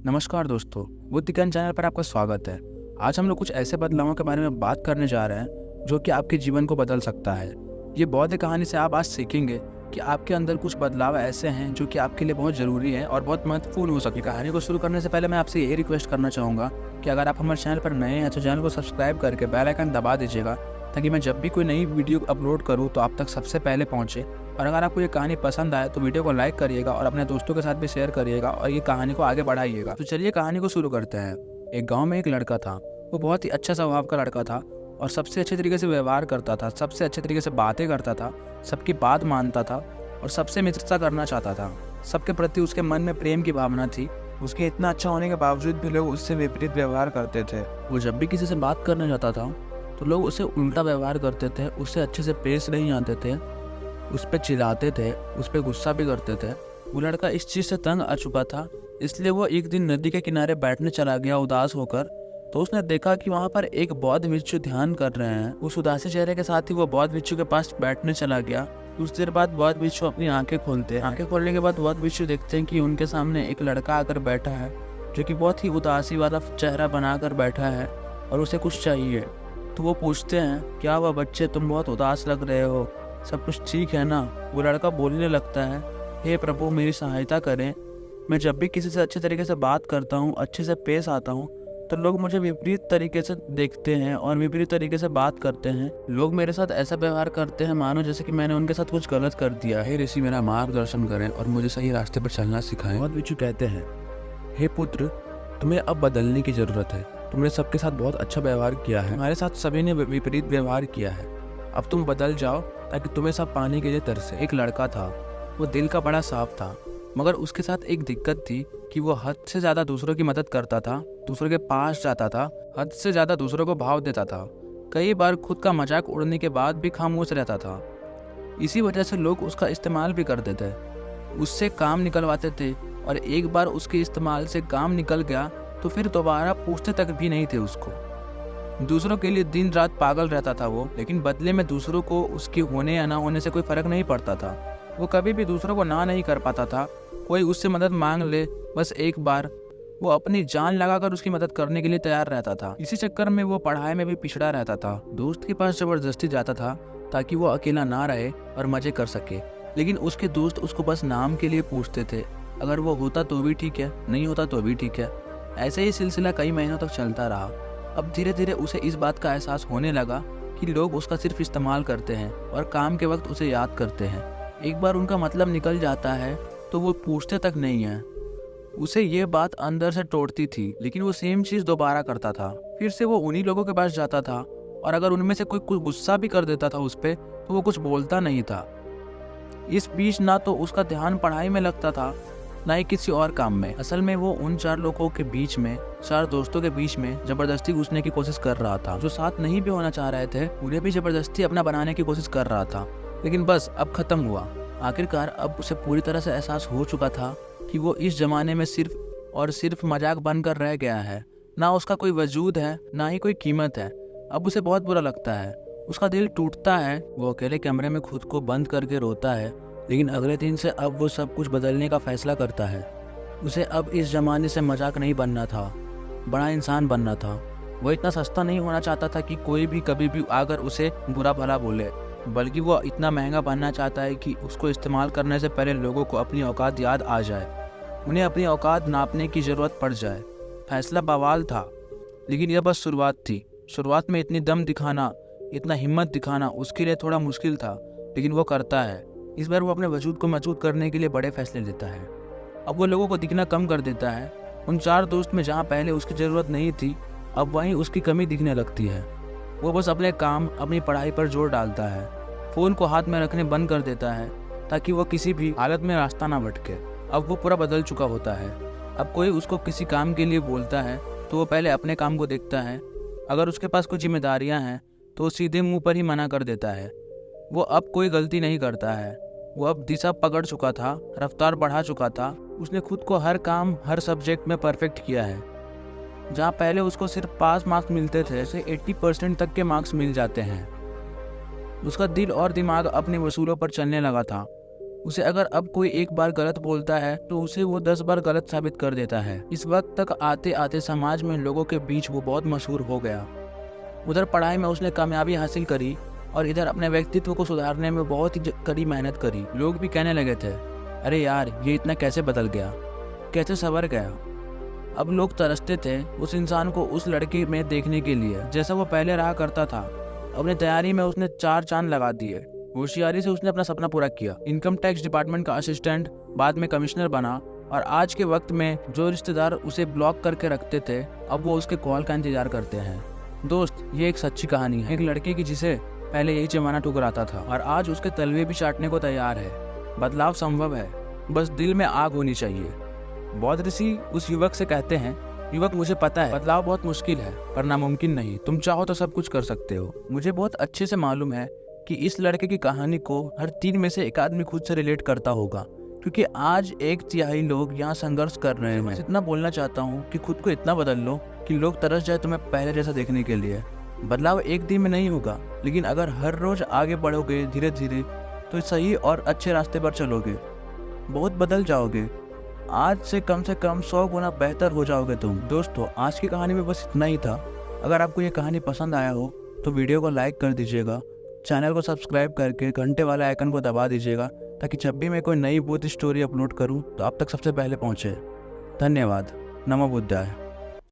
नमस्कार दोस्तों, बुद्धि ज्ञान चैनल पर आपका स्वागत है। आज हम लोग कुछ ऐसे बदलावों के बारे में बात करने जा रहे हैं जो कि आपके जीवन को बदल सकता है। ये बौद्ध कहानी से आप आज सीखेंगे कि आपके अंदर कुछ बदलाव ऐसे हैं जो कि आपके लिए बहुत ज़रूरी है और बहुत महत्वपूर्ण हो सके। कहानी को शुरू करने से पहले मैं आपसे यही रिक्वेस्ट करना चाहूँगा कि अगर आप हमारे चैनल पर नए हैं तो चैनल को सब्सक्राइब करके बेल आइकन दबा दीजिएगा, ताकि मैं जब भी कोई नई वीडियो अपलोड करूँ तो आप तक सबसे पहले पहुँचे। और अगर आपको ये कहानी पसंद आए तो वीडियो को लाइक करिएगा और अपने दोस्तों के साथ भी शेयर करिएगा और ये कहानी को आगे बढ़ाइएगा। तो चलिए कहानी को शुरू करते हैं। एक गांव में एक लड़का था। वो बहुत ही अच्छा स्वभाव का लड़का था और सबसे अच्छे तरीके से व्यवहार करता था, सबसे अच्छे तरीके से बातें करता था, सबकी बात मानता था और सबसे मित्रता करना चाहता था। सबके प्रति उसके मन में प्रेम की भावना थी। उसके इतना अच्छा होने के बावजूद भी लोग उससे विपरीत व्यवहार करते थे। वो जब भी किसी से बात करने जाता था तो लोग उससे उल्टा व्यवहार करते थे, उससे अच्छे से पेश नहीं आते थे, उस पर चिल्लाते थे, उस पर गुस्सा भी करते थे। वो लड़का इस चीज़ से तंग आ चुका था, इसलिए वो एक दिन नदी के किनारे बैठने चला गया उदास होकर। तो उसने देखा कि वहाँ पर एक बौद्ध भिक्षु ध्यान कर रहे हैं। उस उदासी चेहरे के साथ ही वो बौद्ध भिक्षु के पास बैठने चला गया। कुछ देर बाद बौद्ध भिक्षु अपनी आंखें खोलते हैं। आंखें खोलने के बाद बौद्ध भिक्षु देखते हैं कि उनके सामने एक लड़का आकर बैठा है जो कि बहुत ही उदासी वाला चेहरा बनाकर बैठा है और उसे कुछ चाहिए। तो वो पूछते हैं, क्या हुआ बच्चे, तुम बहुत उदास लग रहे हो, सब कुछ ठीक है ना? वो लड़का बोलने लगता है, हे प्रभु मेरी सहायता करें। मैं जब भी किसी से अच्छे तरीके से बात करता हूँ, अच्छे से पेश आता हूँ, तो लोग मुझे विपरीत तरीके से देखते हैं और विपरीत तरीके से बात करते हैं। लोग मेरे साथ ऐसा व्यवहार करते हैं मानो जैसे कि मैंने उनके साथ कुछ गलत कर दिया। हे ऋषि, मेरा मार्गदर्शन करें और मुझे सही रास्ते पर चलना सिखाएं। बौद्ध भिक्षु कहते हैं, हे पुत्र, तुम्हें अब बदलने की जरूरत है। तुमने सबके साथ बहुत अच्छा व्यवहार किया है, हमारे साथ सभी ने विपरीत व्यवहार किया है। अब तुम बदल जाओ ताकि तुम्हें सब पाने के लिए तरसे। एक लड़का था, वो दिल का बड़ा साफ था, मगर उसके साथ एक दिक्कत थी कि वो हद से ज़्यादा दूसरों की मदद करता था, दूसरों के पास जाता था, हद से ज़्यादा दूसरों को भाव देता था। कई बार खुद का मजाक उड़ने के बाद भी खामोश रहता था। इसी वजह से लोग उसका इस्तेमाल भी करते थे, उससे काम निकलवाते थे, और एक बार उसके इस्तेमाल से काम निकल गया तो फिर दोबारा पूछते तक भी नहीं थे उसको। दूसरों के लिए दिन रात पागल रहता था वो, लेकिन बदले में दूसरों को उसके होने या ना होने से कोई फर्क नहीं पड़ता था। वो कभी भी दूसरों को ना नहीं कर पाता था। कोई उससे मदद मांग ले, बस एक बार, वो अपनी जान लगाकर उसकी मदद करने के लिए तैयार रहता था। इसी चक्कर में वो पढ़ाई में भी पिछड़ा रहता था। दोस्त के पास जबरदस्ती जाता था ताकि वो अकेला ना रहे और मजे कर सके, लेकिन उसके दोस्त उसको बस नाम के लिए पूछते थे। अगर वो होता तो भी ठीक है, नहीं होता तो भी ठीक है। ऐसे ही सिलसिला कई महीनों तक चलता रहा। अब धीरे धीरे उसे इस बात का एहसास होने लगा कि लोग उसका सिर्फ इस्तेमाल करते हैं और काम के वक्त उसे याद करते हैं। एक बार उनका मतलब निकल जाता है तो वो पूछते तक नहीं है। उसे ये बात अंदर से तोड़ती थी, लेकिन वो सेम चीज़ दोबारा करता था। फिर से वो उन्हीं लोगों के पास जाता था और अगर उनमें से कोई कुछ गुस्सा भी कर देता था उस पर, तो वो कुछ बोलता नहीं था। इस बीच ना तो उसका ध्यान पढ़ाई में लगता था, ना ही किसी और काम में। असल में वो उन चार लोगों के बीच में, चार दोस्तों के बीच में जबरदस्ती घुसने की कोशिश कर रहा था। जो साथ नहीं भी होना चाह रहे थे, उन्हें भी जबरदस्ती अपना बनाने की कोशिश कर रहा था। लेकिन बस अब खत्म हुआ। आखिरकार अब उसे पूरी तरह से एहसास हो चुका था कि वो इस जमाने में सिर्फ और सिर्फ मजाक बनकर रह गया है। ना उसका कोई वजूद है, ना ही कोई कीमत है। अब उसे बहुत बुरा लगता है, उसका दिल टूटता है। वो अकेले कमरे में खुद को बंद करके रोता है। लेकिन अगले दिन से अब वो सब कुछ बदलने का फैसला करता है। उसे अब इस ज़माने से मजाक नहीं बनना था, बड़ा इंसान बनना था। वो इतना सस्ता नहीं होना चाहता था कि कोई भी कभी भी आकर उसे बुरा भला बोले, बल्कि वो इतना महंगा बनना चाहता है कि उसको इस्तेमाल करने से पहले लोगों को अपनी औकात याद आ जाए, उन्हें अपनी औकात नापने की ज़रूरत पड़ जाए। फैसला बवाल था, लेकिन यह बस शुरुआत थी। शुरुआत में इतनी दम दिखाना, इतना हिम्मत दिखाना उसके लिए थोड़ा मुश्किल था, लेकिन वो करता है। इस बार वो अपने वजूद को मजबूत करने के लिए बड़े फैसले लेता है। अब वो लोगों को दिखना कम कर देता है। उन चार दोस्त में जहाँ पहले उसकी ज़रूरत नहीं थी, अब वहीं उसकी कमी दिखने लगती है। वो बस अपने काम, अपनी पढ़ाई पर जोर डालता है। फ़ोन को हाथ में रखने बंद कर देता है ताकि वो किसी भी हालत में रास्ता ना भटके। अब वो पूरा बदल चुका होता है। अब कोई उसको किसी काम के लिए बोलता है तो वो पहले अपने काम को देखता है। अगर उसके पास कुछ जिम्मेदारियाँ हैं तो वो सीधे मुँह पर ही मना कर देता है। वो अब कोई गलती नहीं करता है। वो अब दिशा पकड़ चुका था, रफ्तार बढ़ा चुका था। उसने खुद को हर काम, हर सब्जेक्ट में परफेक्ट किया है। जहाँ पहले उसको सिर्फ पास मार्क्स मिलते थे, उसे 80% तक के मार्क्स मिल जाते हैं। उसका दिल और दिमाग अपने वसूलों पर चलने लगा था। उसे अगर अब कोई एक बार गलत बोलता है तो उसे वो 10 बार गलत साबित कर देता है। इस वक्त तक आते आते समाज में लोगों के बीच वो बहुत मशहूर हो गया। उधर पढ़ाई में उसने कामयाबी हासिल करी और इधर अपने व्यक्तित्व को सुधारने में बहुत ही कड़ी मेहनत करी। लोग भी कहने लगे थे, अरे यार ये इतना कैसे बदल गया, कैसे संवर गया। अब लोग तरसते थे उस इंसान को उस लड़के में देखने के लिए जैसा वो पहले रहा करता था। अपनी तैयारी में उसने 4 चांद लगा दिए। होशियारी से उसने अपना सपना पूरा किया। इनकम टैक्स डिपार्टमेंट का असिस्टेंट, बाद में कमिश्नर बना और आज के वक्त में जो रिश्तेदार उसे ब्लॉक करके रखते थे अब वो उसके कॉल का इंतजार करते हैं। दोस्त, ये एक सच्ची कहानी है, एक लड़के की जिसे पहले यही जमाना ठुकराता था और आज उसके तलवे भी चाटने को तैयार है। बदलाव संभव है, बस दिल में आग होनी चाहिए। बौद्ध ऋषि उस युवक से कहते हैं, युवक मुझे पता है बदलाव बहुत मुश्किल है पर नामुमकिन नहीं। तुम चाहो तो सब कुछ कर सकते हो। मुझे बहुत अच्छे से मालूम है कि इस लड़के की कहानी को हर 3 में से एक आदमी खुद से रिलेट करता होगा, क्योंकि आज 1/3 लोग यहाँ संघर्ष कर रहे हैं। मैं इतना बोलना चाहता हूँ कि खुद को इतना बदल लो कि लोग तरस जाए तुम्हें पहले जैसा देखने के लिए। बदलाव एक दिन में नहीं होगा, लेकिन अगर हर रोज आगे बढ़ोगे धीरे धीरे तो सही और अच्छे रास्ते पर चलोगे, बहुत बदल जाओगे। आज से कम 100 गुना बेहतर हो जाओगे तुम। दोस्तों, आज की कहानी में बस इतना ही था। अगर आपको ये कहानी पसंद आया हो तो वीडियो को लाइक कर दीजिएगा, चैनल को सब्सक्राइब करके घंटे वाले आइकन को दबा दीजिएगा ताकि जब भी मैं कोई नई भूत स्टोरी अपलोड करूं तो आप तक सबसे पहले पहुंचे। धन्यवाद। नमो बुद्धाय।